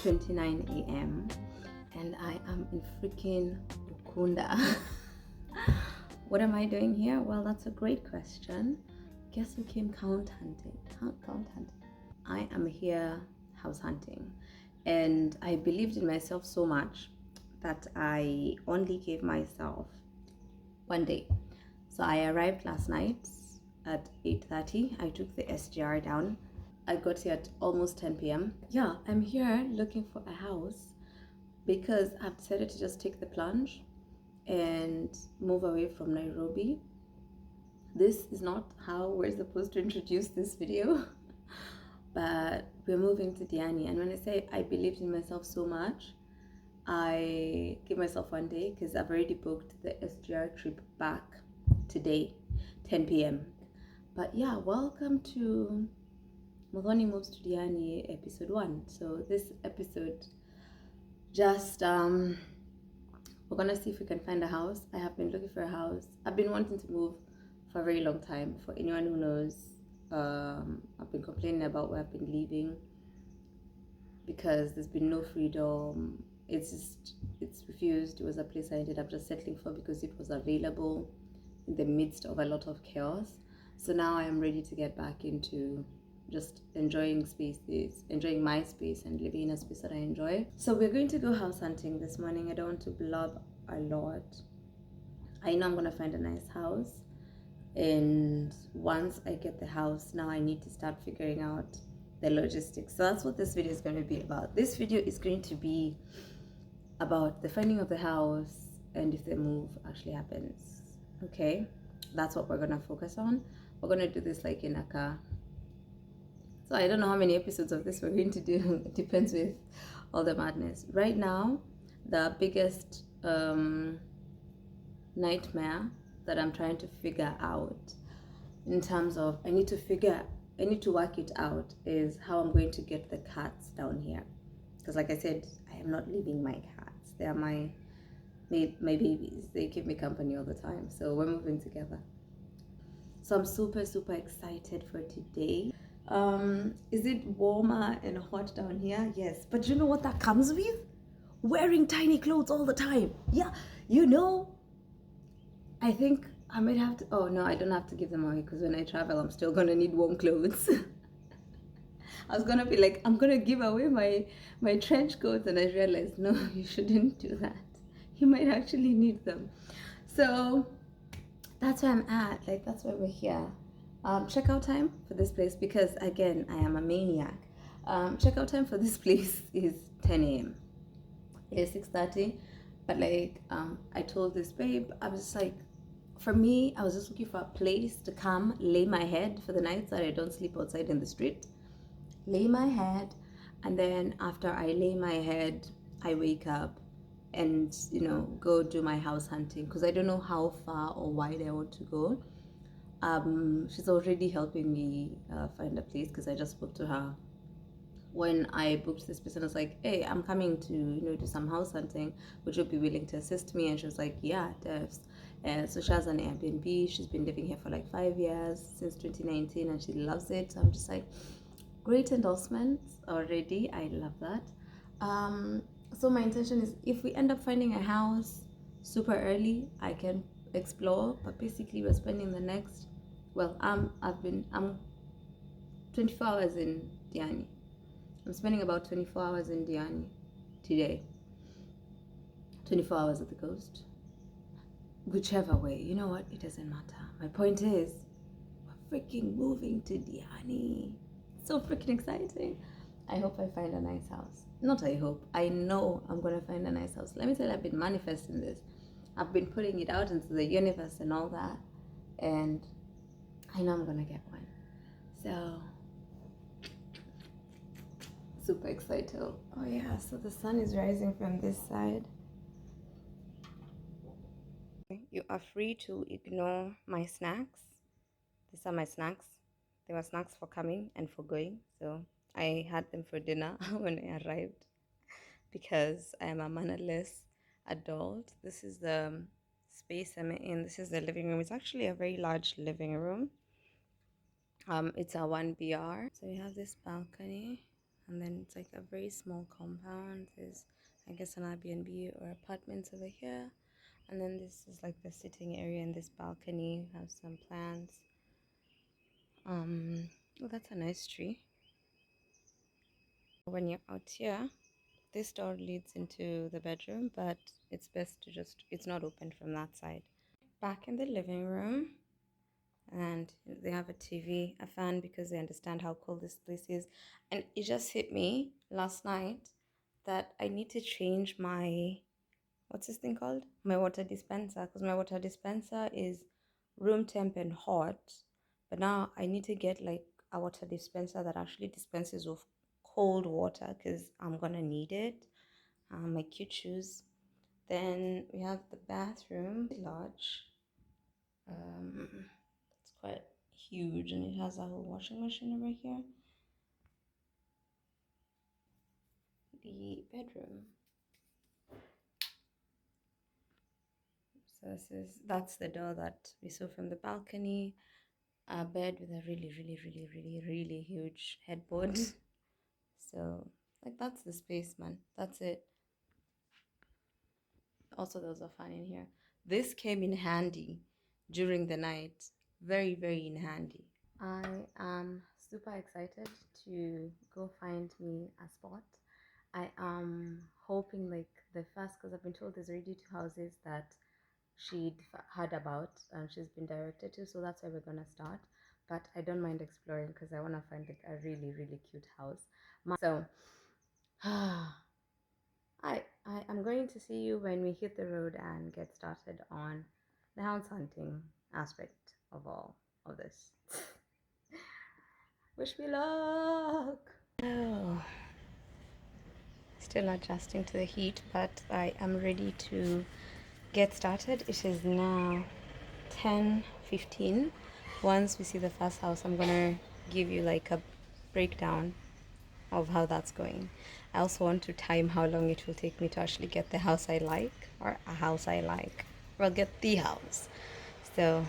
6:29 a.m. and I am in freaking Ukunda. What am I doing here? Well, that's a great question. Guess who came count hunting? Count hunting. I am here house hunting, and I believed in myself so much that I only gave myself one day. So I arrived last night at 8:30. I took the SGR down. I got here at almost 10 p.m. Yeah, I'm here looking for a house because I've decided to just take the plunge and move away from Nairobi. This is not how we're supposed to introduce this video, but we're moving to Diani. And when I say I believed in myself so much, I give myself one day because I've already booked the SGR trip back today, 10 p.m. But yeah, welcome to Muthoni Moves to Diani episode 1. So this episode, just we're gonna see if we can find a house. I have been looking for a house. I've been wanting to move for a very long time. For anyone who knows, I've been complaining about where I've been living because there's been no freedom. It's refused. It was a place I ended up just settling for because it was available in the midst of a lot of chaos. So now I am ready to get back into just enjoying spaces, enjoying my space and living in a space that I enjoy. So we're going to go house hunting this morning. I don't want to blub a lot. I know I'm going to find a nice house. And once I get the house, now I need to start figuring out the logistics. So that's what this video is going to be about. This video is going to be about the finding of the house and if the move actually happens. Okay, that's what we're going to focus on. We're going to do this like in a car. So I don't know how many episodes of this we're going to do. It depends with all the madness. Right now, the biggest nightmare that I'm trying to figure out in terms of I need to work it out is how I'm going to get the cats down here. Because like I said, I am not leaving my cats. They are my babies. They keep me company all the time. So we're moving together. So I'm super excited for today. Is it warmer and hot down here? Yes, but you know what that comes with? Wearing tiny clothes all the time. Yeah, you know, I think I might have to, oh no, I don't have to give them away because when I travel, I'm still gonna need warm clothes. I was gonna be like, I'm gonna give away my trench coats, and I realized, no, you shouldn't do that. You might actually need them. So that's where I'm at, like that's why we're here. Checkout time for this place, because again, I am a maniac. Checkout time for this place is 10 a.m. It is 6:30, but like I told this babe, I was just like, for me, I was just looking for a place to come lay my head for the night so that I don't sleep outside in the street. Lay my head, and then after I lay my head, I wake up and go do my house hunting because I don't know how far or wide I want to go. She's already helping me find a place because I just spoke to her when I booked this place, and I was like, hey, I'm coming to do some house hunting, would you be willing to assist me? And she was like, yeah, devs. And so she has an Airbnb. She's been living here for like 5 years, since 2019, and she loves it. So I'm just like, great endorsements already. I love that. So my intention is, if we end up finding a house super early, I can explore, but basically we're spending the next, I'm 24 hours in Diani. I'm spending about 24 hours in Diani today. 24 hours at the coast. Whichever way, you know what? It doesn't matter. My point is, we're freaking moving to Diani. So freaking exciting. I hope I find a nice house. Not I hope. I know I'm going to find a nice house. Let me tell you, I've been manifesting this. I've been putting it out into the universe and all that. And I know I'm going to get one. So super excited. Oh yeah, so the sun is rising from this side. You are free to ignore my snacks. These are my snacks. They were snacks for coming and for going. So I had them for dinner when I arrived because I am a mannerless adult. This is the space I'm in. This is the living room. It's actually a very large living room. It's a 1BR. So we have this balcony, and then it's like a very small compound. There's, I guess, an Airbnb or apartments over here. And then this is like the sitting area in this balcony. We have some plants. Oh, that's a nice tree. When you're out here, this door leads into the bedroom, but it's best to just, it's not open from that side. Back in the living room, and they have a TV, a fan, because they understand how cold this place is. And it just hit me last night that I need to change my, what's this thing called? My water dispenser, because my water dispenser is room temp and hot. But now I need to get like a water dispenser that actually dispenses of cold water because I'm gonna need it. My cute shoes. Then we have the bathroom, large. It's quite huge, and it has a whole washing machine over here. The bedroom. So that's the door that we saw from the balcony. A bed with a really huge headboard. So like that's the space, man. That's it. Also, there was a fan in here. This came in handy during the night. Very in handy. I am super excited to go find me a spot. I am hoping like the first, because I've been told there's already 2 houses that she'd heard about and she's been directed to, so that's where we're gonna start. But I don't mind exploring because I want to find like a really cute house. So I am going to see you when we hit the road and get started on the house hunting aspect of all of this. Wish me luck. Oh, still adjusting to the heat, but I am ready to get started. It is now 10:15. Once we see the first house, I'm gonna give you like a breakdown of how that's going. I also want to time how long it will take me to actually get the house I like, or a house I like. Well, get the house. So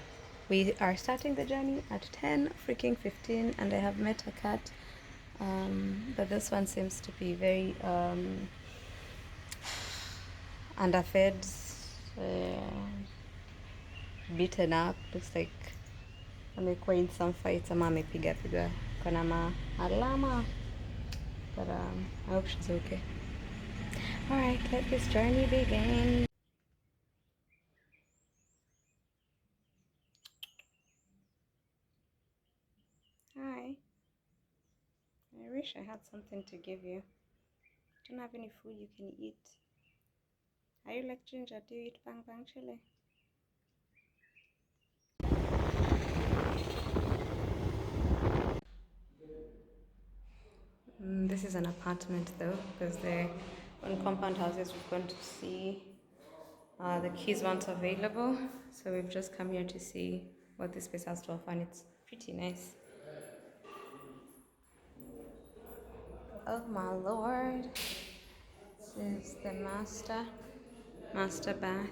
we are starting the journey at 10:15, and I have met a cat. But this one seems to be very underfed, beaten up. Looks like amekuwa in some fights ama amepiga kona alama. But I hope she's okay. Alright, let this journey begin. Hi. I wish I had something to give you. Don't have any food you can eat. Are you like Ginger? Do you eat bang bang chili? This is an apartment though, because they're on compound houses. We've gone to see the keys weren't available, so we've just come here to see what this place has to offer, and it's pretty nice. Oh my lord! This is the master bath,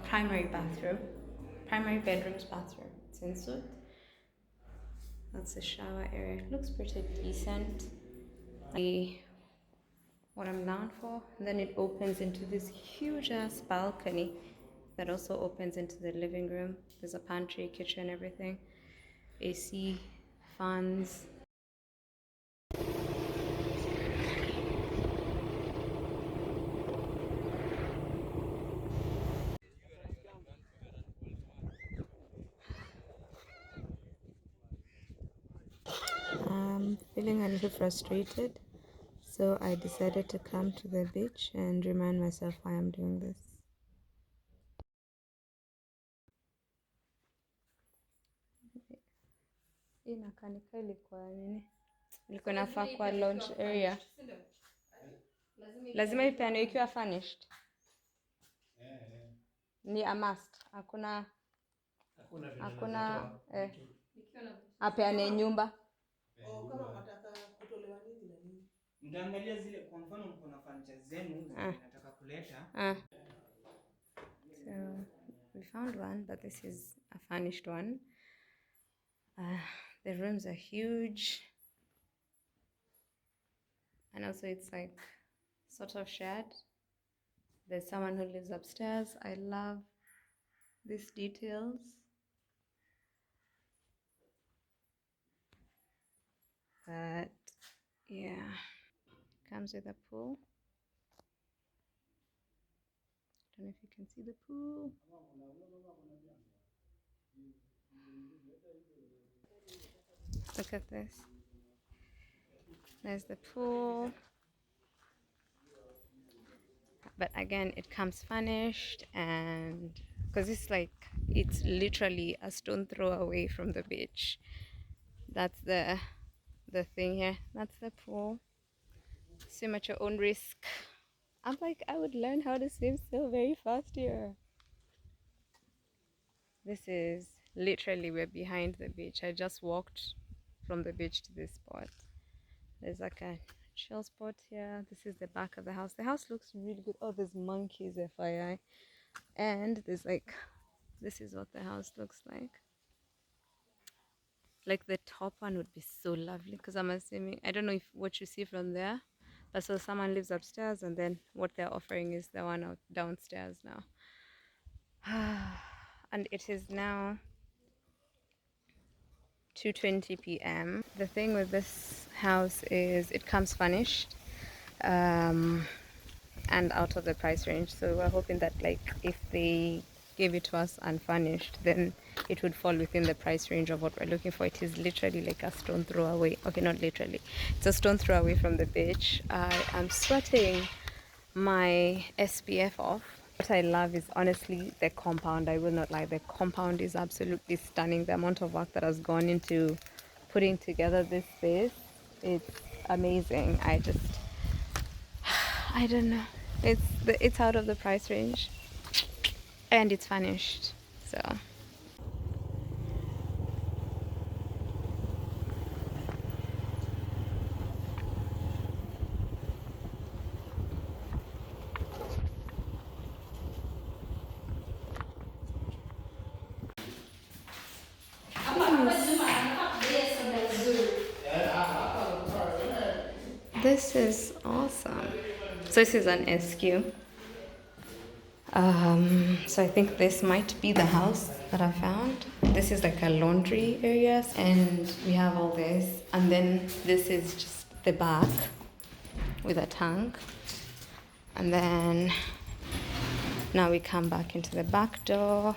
primary bathroom, primary bedroom's bathroom. It's in suite. That's the shower area. It looks pretty decent. What I'm down for. And then it opens into this huge ass balcony that also opens into the living room. There's a pantry, kitchen, everything. AC, fans. I'm feeling a little frustrated, so I decided to come to the beach and remind myself why I'm doing this. Inakanika ilikuwa nini? Ilikuwa inafaa kwa launch area. Lazima ipeanwe ikiwa furnished. Ni a must. Hakuna apeane nyumba. Kama unataka kutolewa nini na nini? Mtaangalia zile kwa mfano mko na furniture zenu nataka kuleta. So we found one, but this is a furnished one. The rooms are huge. And also it's like sort of shared. There's someone who lives upstairs. I love these details. But yeah, comes with a pool. I don't know if you can see the pool. Look at this. There's the pool. But again, it comes furnished, and because it's literally a stone throw away from the beach. That's the thing here. That's the pool. Swim at your own risk. I'm like, I would learn how to swim so very fast here. This is literally, we're behind the beach. I just walked from the beach to this spot. There's like a chill spot here. This is the back of the house. The house looks really good. Oh, there's monkeys, FYI. And there's like, this is what the house looks like. Like the top one would be so lovely, because I'm assuming, I don't know if what you see from there, but so someone lives upstairs, and then what they're offering is the one out downstairs now. And it is now 2:20 p.m. The thing with this house is it comes furnished and out of the price range, so we're hoping that like if they gave it to us unfurnished, then it would fall within the price range of what we're looking for. It is literally like a stone throw away. Okay, not literally, it's a stone throw away from the beach. I am sweating my SPF off. What I love is honestly the compound. I will not lie, the compound is absolutely stunning. The amount of work that has gone into putting together this space, it's amazing. I don't know, it's out of the price range, and it's furnished. So this is awesome. So this is an SQ. So I think this might be the house that I found. This is like a laundry area, and we have all this, and then this is just the back with a tank, and then now we come back into the back door,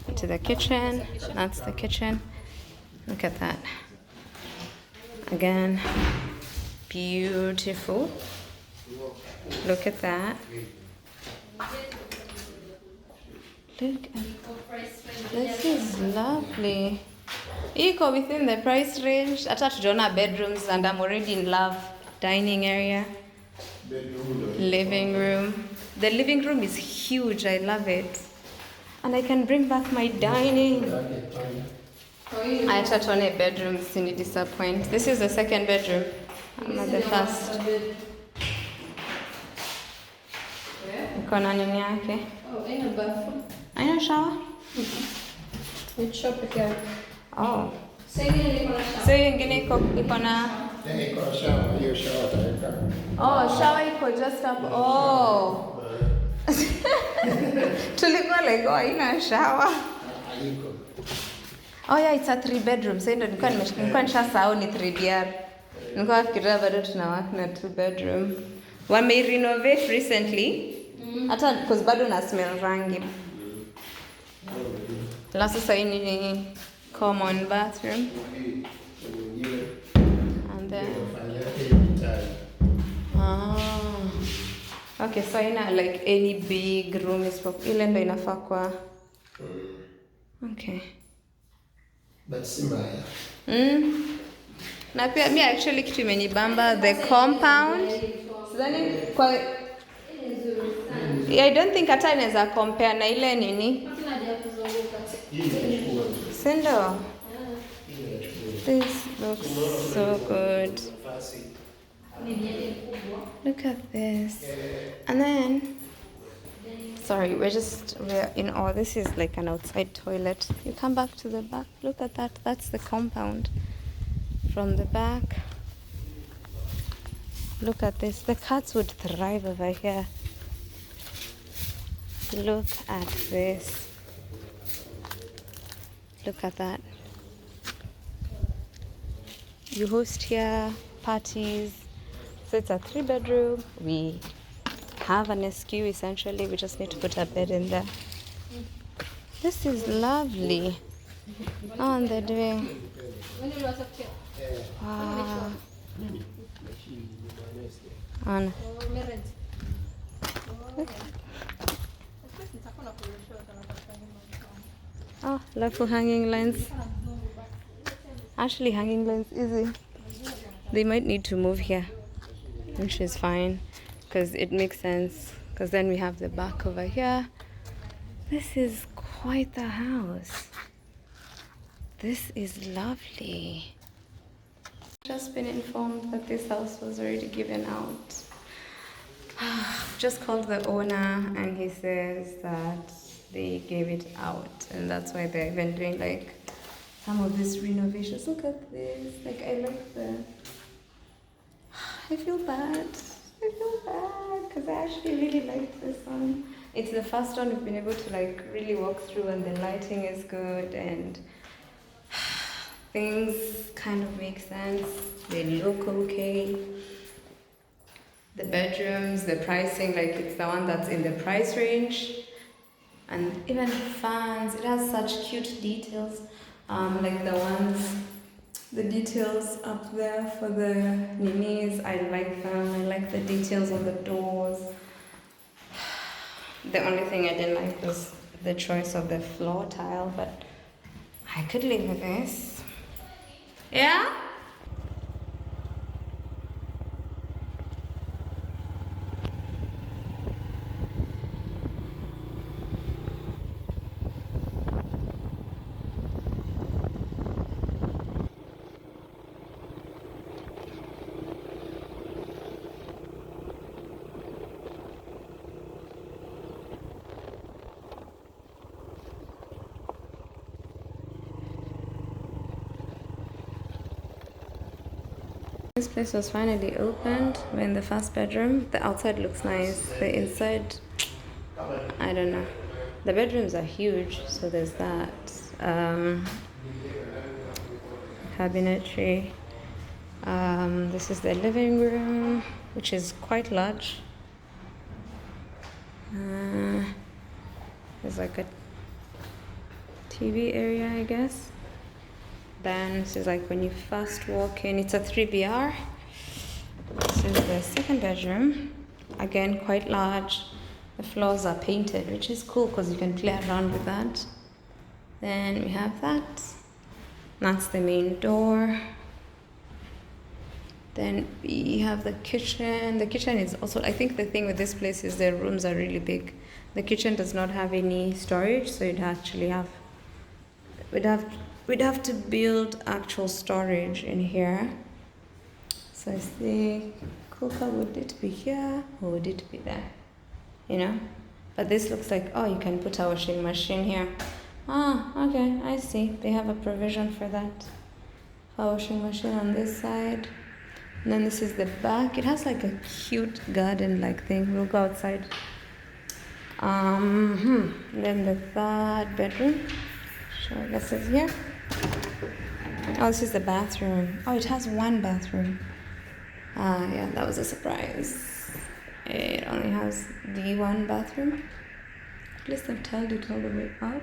into the kitchen. That's the kitchen. Look at that. Again, beautiful. Look at that. Look at this, is lovely. Iko within the price range. Hata tujaona bedrooms, and I'm already in love. Dining area. Living room. The living room is huge. I love it. And I can bring back my dining. I touch on a bedroom, sini disappoint. This is the second bedroom. I'm not the first. Iko na nini yake? Oh, in a bathroom. Aina shower? With shop again. Oh. So ingine iko na shower. So ingine iko na iko na shower, hiyo shower taweka. Oh, shower iko just up. Oh. Tulikuwa like, oh, ina shower. Haiko. Oh yeah, it's a 3-bedroom. So nilikuwa nishasahau ni 3BR. Nilikuwa nafikiria bado tunawaka na 2-bedroom. Wame renovate recently. Hata because bado na smell rangi. Last sasa hii ni common bathroom. And then okay, so ina like any big room is ile ndo inafaa kwa. Okay. But si mbaya. Na pia mi actually kitu imenibamba the compound. Sidhani kwa I don't think hata inaweza compare na ile nini. Hakuna haja ya kuzunguka. Sindo. This looks so good. Look at this. And then, sorry, we're in awe. This is like an outside toilet. You come back to the back. Look at that. That's the compound. From the back. Look at this. The cats would thrive over here. Look at this. Look at that. You host here, parties. So it's a 3-bedroom. We have an SQ essentially. We just need to put a bed in there. This is lovely. On the way. Wow. On. Oh, love for hanging lines. Actually, hanging lines easy. They might need to move here, which is fine because it makes sense. Because then we have the back over here. This is quite the house. This is lovely. Just been informed that this house was already given out. Just called the owner and he says that they gave it out and that's why they're even doing like some of these renovations. Look at this. Like I like I feel bad because I actually really like this one. It's the first one we've been able to like really walk through and the lighting is good and things kind of make sense. They look okay. The bedrooms, the pricing, like it's the one that's in the price range. And even fans, it has such cute details. Like the details up there for the ninis, I like them. I like the details on the doors. The only thing I didn't like was the choice of the floor tile, but I could live with this. Yeah? This place was finally opened. We're in the first bedroom. The outside looks nice. The inside, I don't know. The bedrooms are huge, so there's that. Cabinetry. This is the living room, which is quite large. There's like a TV area, I guess. Then this is like when you first walk in, it's a 3BR. This is the second bedroom. Again, quite large. The floors are painted, which is cool because you can play around with that. Then we have that. That's the main door. Then we have the kitchen. The kitchen is also, I think the thing with this place is the rooms are really big. The kitchen does not have any storage, so you'd actually have, we'd have to build actual storage in here. So I think cooker, would it be here or would it be there? You know? But this looks like, oh, you can put a washing machine here. Ah, okay, I see. They have a provision for that. A washing machine on this side. And then this is the back. It has like a cute garden-like thing. We'll go outside. Then the third bedroom. So I guess it's here. Oh, this is the bathroom. Oh, it has one bathroom. Yeah, that was a surprise. It only has the one bathroom. At least I've tiled it all the way up.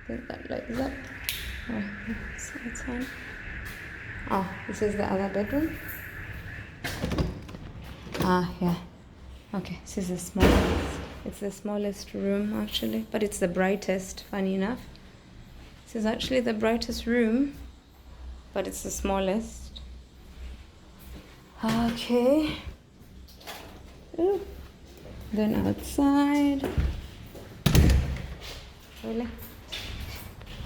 Think that lights up. Oh, so it's fine. Oh, this is the other bedroom. Yeah. Okay, this is the smallest. It's the smallest room actually, but it's the brightest, funny enough. This is actually the brightest room. but it's the smallest. Okay. Ooh. Then outside. Really?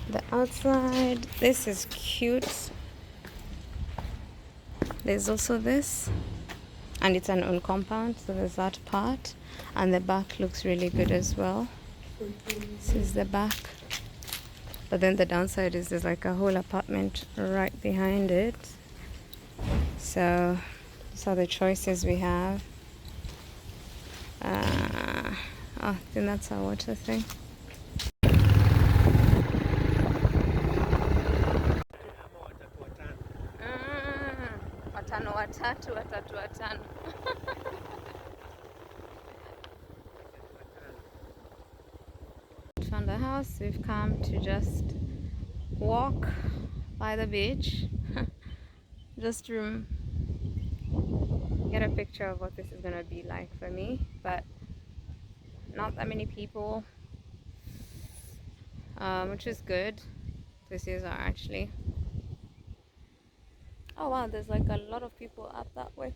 The outside. This is cute. There's also this. And it's an own compound, so there's that part. And the back looks really good as well. This is the back. But then the downside is there's like a whole apartment right behind it. So these are the choices we have. I think that's our water thing. Watano watatu, watatu watano. Found the house. We've come to just walk by the beach. Just to get a picture of what this is gonna be like for me, but not that many people, which is good. This is actually, oh wow, there's like a lot of people up that way.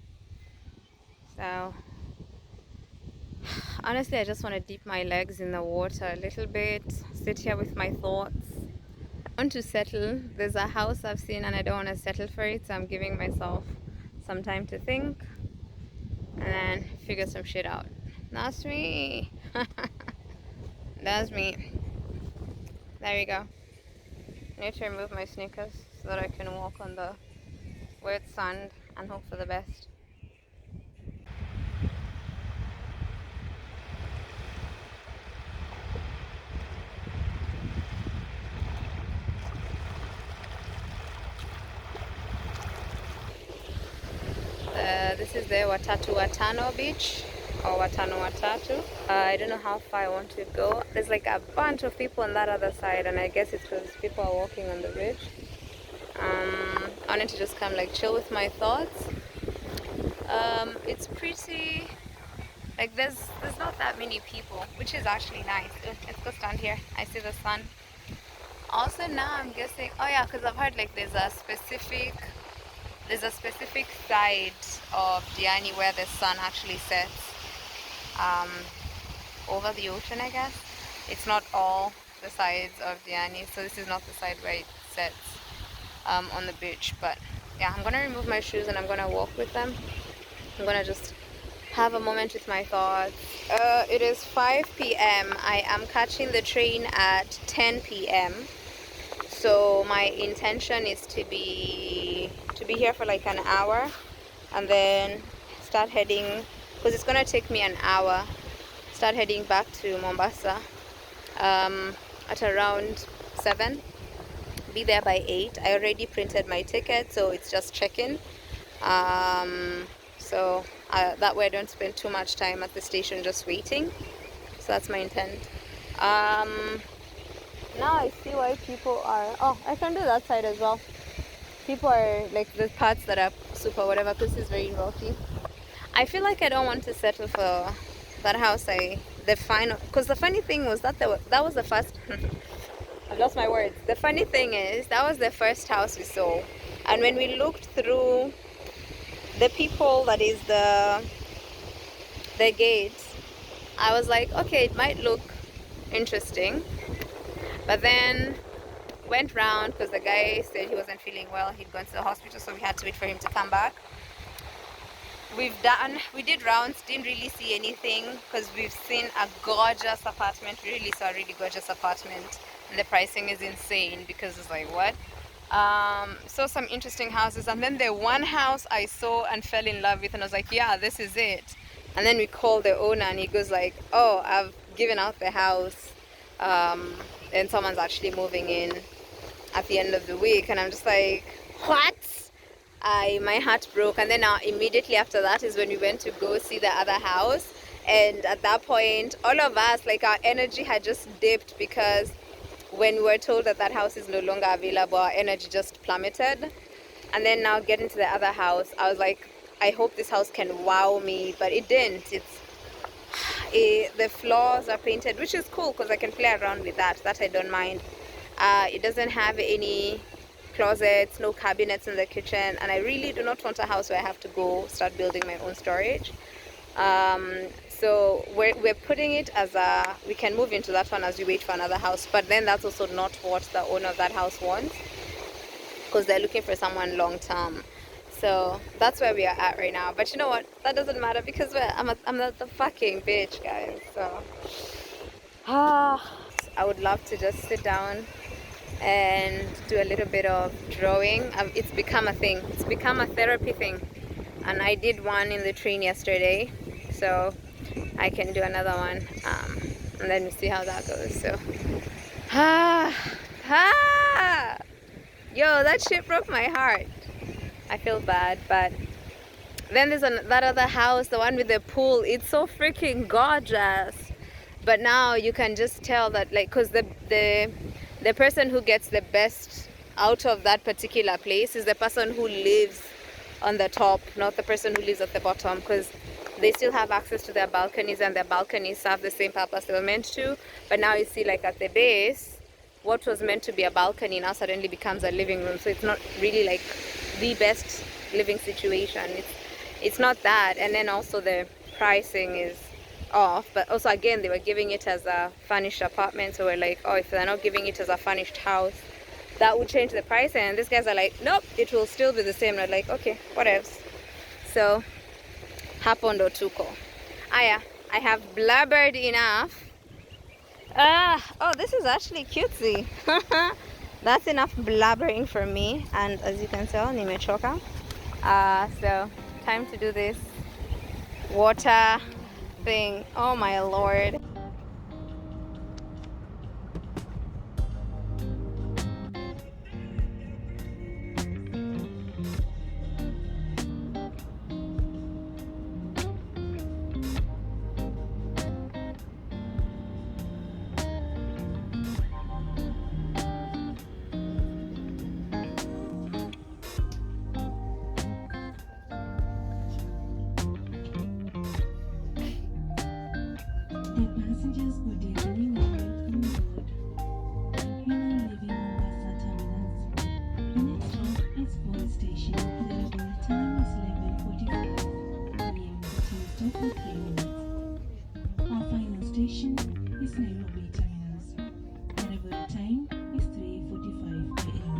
So honestly, I just want to dip my legs in the water a little bit, sit here with my thoughts. I want to settle. There's a house I've seen and I don't want to settle for it, so I'm giving myself some time to think and then figure some shit out. That's me. That's me. There we go. I need to remove my sneakers so that I can walk on the wet sand and hope for the best. This is the Watatu Watano beach, or Watano Watatu. I don't know how far I want to go. There's like a bunch of people on that other side, and I guess it's because people are walking on the bridge. I wanted to just come like chill with my thoughts. It's pretty, like there's not that many people, which is actually nice. Let's go stand here. I see the sun. Also now I'm guessing, oh yeah, because I've heard like there's a specific side of Diani where the sun actually sets over the ocean, I guess. It's not all the sides of Diani, so this is not the side where it sets on the beach. But yeah, I'm gonna remove my shoes and I'm gonna walk with them. I'm gonna just have a moment with my thoughts. It is 5 p.m. I am catching the train at 10 p.m. So my intention is to be here for like an hour and then start heading, because it's gonna take me an hour, start heading back to Mombasa at around 7, be there by 8. I already printed my ticket, so it's just check-in, so that way I don't spend too much time at the station just waiting. So that's my intent. Now I see why people are, oh, I can do that side as well. People are like the parts that are super whatever, because it's very rocky. I feel like I don't want to settle for that house. Because the funny thing was that that was the first I've lost my words. The funny thing is that was the first house we saw, and when we looked through the people that is the gate, I was like, okay, it might look interesting. But then went round because the guy said he wasn't feeling well, he'd gone to the hospital, so we had to wait for him to come back. We did rounds, didn't really see anything, because we've seen a gorgeous apartment. We really saw a really gorgeous apartment, and the pricing is insane, because it's like, what? Saw some interesting houses, and then the one house I saw and fell in love with, and I was like, yeah, this is it. And then we called the owner and he goes like, oh, I've given out the house, and someone's actually moving in at the end of the week. And I'm just like, what? My heart broke. And then immediately after that is when we went to go see the other house, and at that point all of us, like, our energy had just dipped, because when we were told that that house is no longer available, our energy just plummeted. And then now getting to the other house, I was like, I hope this house can wow me, but it didn't. The floors are painted, which is cool because I can play around with that I don't mind. It doesn't have any closets, no cabinets in the kitchen, and I really do not want a house where I have to go start building my own storage. So we're putting it as a, we can move into that one as we wait for another house, but then that's also not what the owner of that house wants, because they're looking for someone long term. So that's where we are at right now. But you know what, that doesn't matter, because I'm not the fucking bitch, guys. So I would love to just sit down and do a little bit of drawing. It's become a thing, it's become a therapy thing, and I did one in the train yesterday, so I can do another one, and then we see how that goes. So yo, that shit broke my heart. I feel bad. But then there's that other house, the one with the pool. It's so freaking gorgeous, but now you can just tell that, like, because the person who gets the best out of that particular place is the person who lives on the top, not the person who lives at the bottom, because they still have access to their balconies, and their balconies serve the same purpose they were meant to. But now you see, like, at the base, what was meant to be a balcony now suddenly becomes a living room. So it's not really like the best living situation. It's not that. And then also the pricing is off, but also again they were giving it as a furnished apartment, so we're like, oh, if they're not giving it as a furnished house, that would change the price. And these guys are like, nope, it will still be the same. And we're like, okay, what else? So hapondo tuko aya, I have blabbered enough. Oh, this is actually cutesy. That's enough blabbering for me, and as you can tell, nimechoka. So time to do this water thing. Oh my lord. Passengers, good evening and welcome aboard. You're now leaving Mombasa terminus. The next stop is police station. The arrival time is 11:45 p.m. Please stop for 3 minutes. Our final station is Nairobi terminus. The arrival time is 3:45 p.m.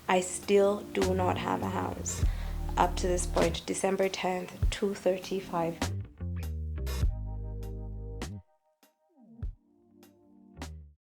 I still do not have a house up to this point, December 10th, 2:35